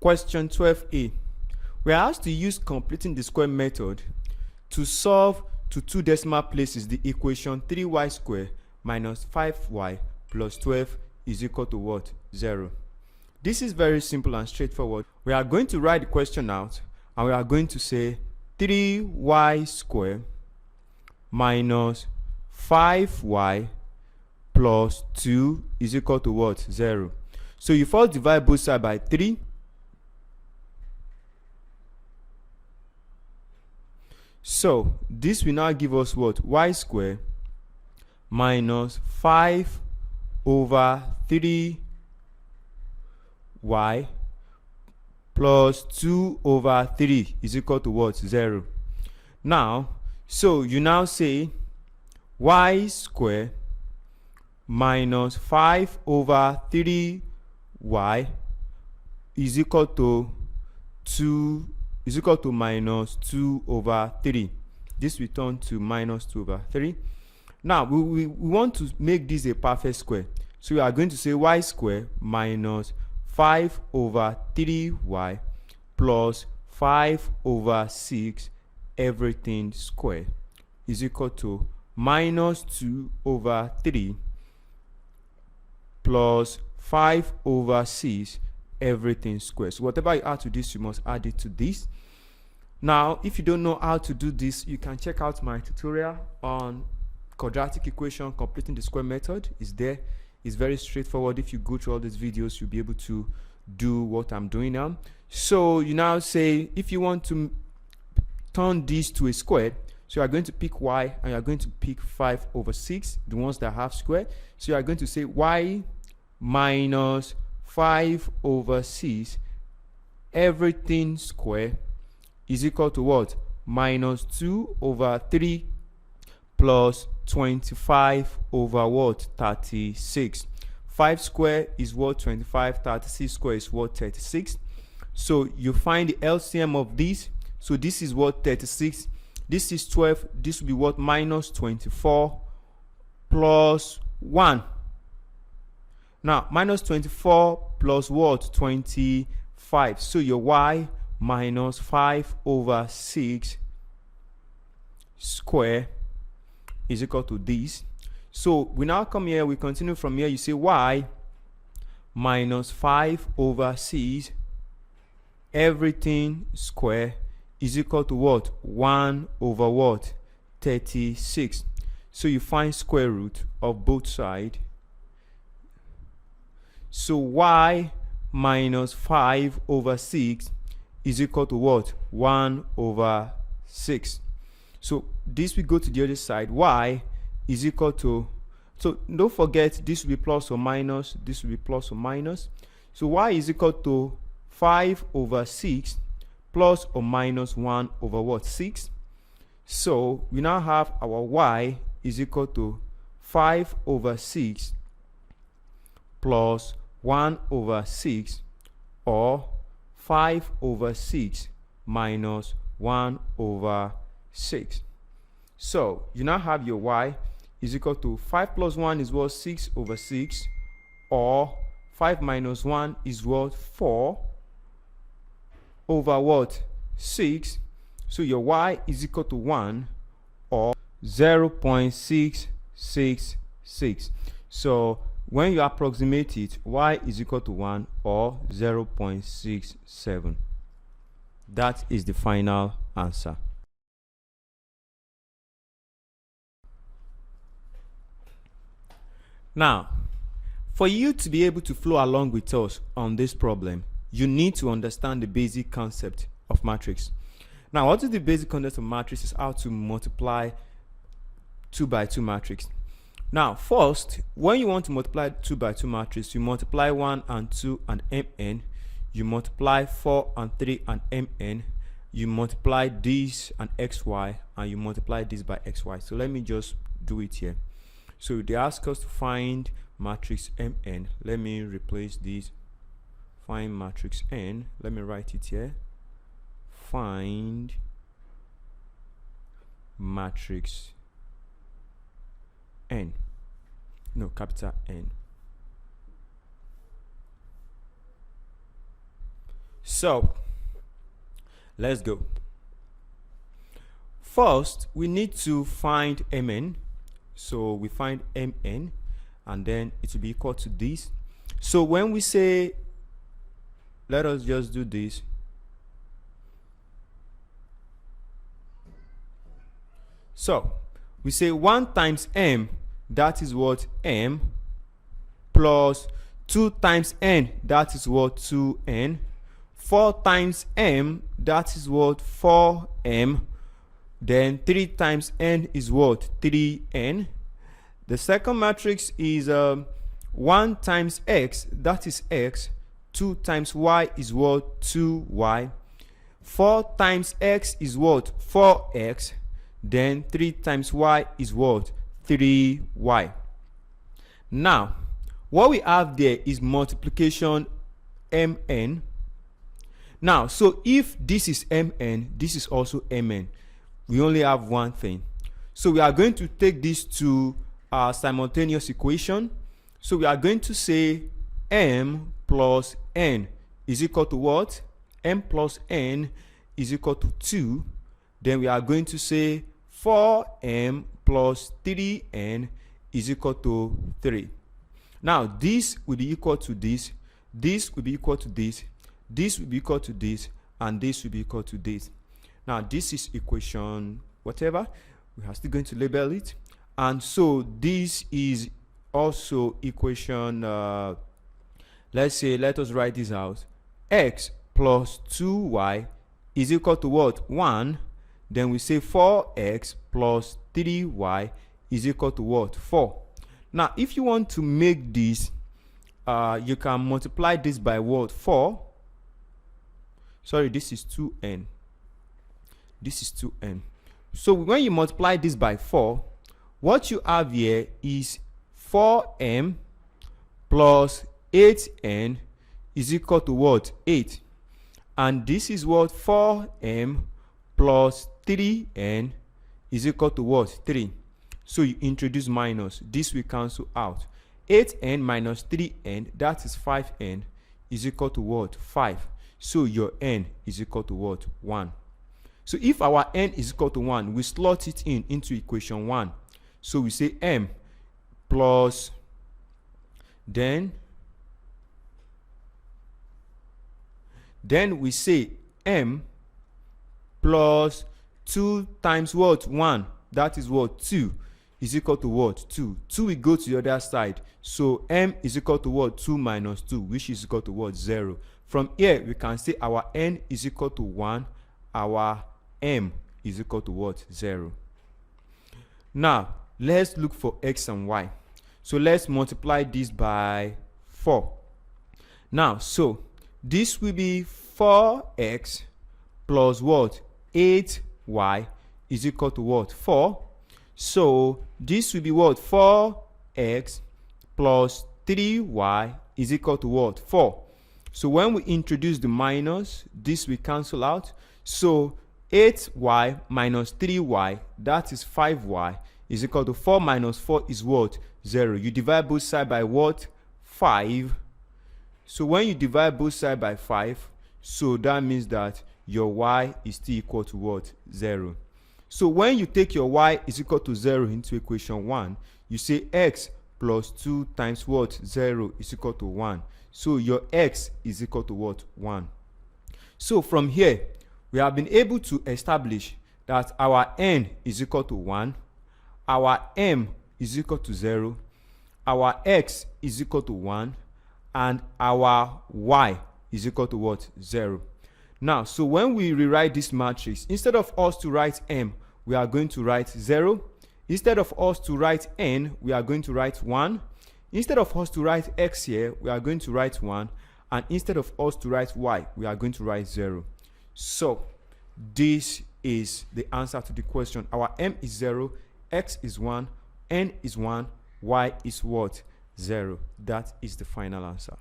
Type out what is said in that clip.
Question 12a. We are asked to use completing the square method to solve to two decimal places the equation 3y squared minus 5y plus 12 is equal to what? 0. This is very simple and straightforward. We are going to write the question out and we are going to say 3y squared minus 5y plus 2 is equal to what? 0. So you first divide both sides by 3. So this will now give us what? Y squared minus 5 over 3y plus 2 over 3 is equal to what? 0. Now, so you now say y squared minus 5 over 3y is equal to 2 is equal to minus 2 over 3. This will turn to minus 2 over 3. Now we want to make this a perfect square, so we are going to say y squared minus 5 over 3y plus 5 over 6 everything squared is equal to minus 2 over 3 plus 5 over 6 everything squared. So whatever you add to this, you must add it to this. Now if you don't know how to do this, you can check out my tutorial on quadratic equation completing the square method. Is there. It's very straightforward. If you go through all these videos, you'll be able to do what I'm doing now. So you now say if you want to turn this to a square, so you are going to pick y and you are going to pick 5 over 6, the ones that have square. So you are going to say y minus 5 over 6 everything square is equal to what? Minus 2 over 3 plus 25 over what? 36. 5 square is what? 25. 36 square is what? 36. So you find the LCM of this. So this is what? 36. This is 12. This will be what? Minus 24 plus 1. Now minus 24 plus what? 25. So your y minus 5 over 6 square is equal to this. So we now come here, we continue from here. You say y minus 5 over 6 everything square is equal to what? 1 over what? 36. So you find square root of both sides. So y minus 5 over 6 is equal to what? 1 over 6. So this will go to the other side. Y is equal to, so don't forget this will be plus or minus, this will be plus or minus. So y is equal to 5 over 6 plus or minus 1 over what? 6. So we now have our y is equal to 5 over 6 plus 1 over 6, or 5 over 6 minus 1 over 6. So you now have your y is equal to 5 plus 1 is what? 6 over 6, or 5 minus 1 is what? 4 over what? 6. So your y is equal to 1, or 0.666. So when you approximate it, y is equal to 1 or 0.67. That is the final answer. Now, for you to be able to flow along with us on this problem, you need to understand the basic concept of matrix. Now, what is the basic concept of matrix? Is how to multiply 2 by 2 matrix. Now, first, when you want to multiply 2 by 2 matrix, you multiply 1 and 2 and mn. You multiply 4 and 3 and mn. You multiply this and xy, and you multiply this by xy. So let me just do it here. So they ask us to find matrix mn. Let me replace this. Find matrix n. Let me write it here. Find matrix n. No, capital N. So let's go. First, we need to find mn. So we find mn, and then it will be equal to this. So when we say, let us just do this. So we say 1 times m, that is what, m, plus 2 times n, that is what, 2n, 4 times m, that is what, 4m, then 3 times n is what, 3n. The second matrix is 1 times x, that is x, 2 times y is what, 2y, 4 times x is what, 4x, then 3 times y is what, 3y. Now what we have there is multiplication mn. Now, so if this is mn, this is also mn. We only have one thing. So we are going to take this to a simultaneous equation. So we are going to say m plus n is equal to what? M plus n is equal to 2. Then we are going to say 4m plus 3n is equal to 3. Now this will be equal to this, this will be equal to this, this will be equal to this, and this will be equal to this. Now this is equation whatever, we are still going to label it. And so this is also equation, let's say, let us write this out. X plus 2y is equal to what? 1. Then we say 4x plus 3y is equal to what? 4. Now if you want to make this, you can multiply this by what? 4. Sorry, this is 2n. This is 2n. So when you multiply this by 4, what you have here is 4m plus 8n is equal to what? 8. And this is what? 4m plus 3n is equal to what? 3. So you introduce minus. This will cancel out. 8n minus 3n, that is 5n, is equal to what? 5. So your n is equal to what? 1. So if our n is equal to 1, we slot it into equation 1. So we say m plus, then we say m plus 2 times what? 1, that is what? 2 is equal to what? 2. 2 will go to the other side. So m is equal to what? 2 minus 2, which is equal to what? 0. From here we can say our n is equal to 1, our m is equal to what? 0. Now let's look for x and y. So let's multiply this by 4. Now so this will be 4x plus what? 8y is equal to what? 4. So this will be what? 4x plus 3y is equal to what? 4. So when we introduce the minus, this will cancel out. So 8y minus 3y, that is 5y, is equal to 4 minus 4 is what? 0. You divide both sides by what? 5. So when you divide both sides by 5, so that means that your y is still equal to what? 0. So when you take your y is equal to 0 into equation 1, you say x plus 2 times what? 0 is equal to 1. So your x is equal to what? 1. So from here, we have been able to establish that our n is equal to 1, our m is equal to 0, our x is equal to 1, and our y is equal to what? 0. Now, so when we rewrite this matrix, instead of us to write m, we are going to write 0. Instead of us to write n, we are going to write 1. Instead of us to write x here, we are going to write 1. And instead of us to write y, we are going to write 0. So this is the answer to the question. Our m is 0, x is 1, n is 1, y is what? 0. That is the final answer.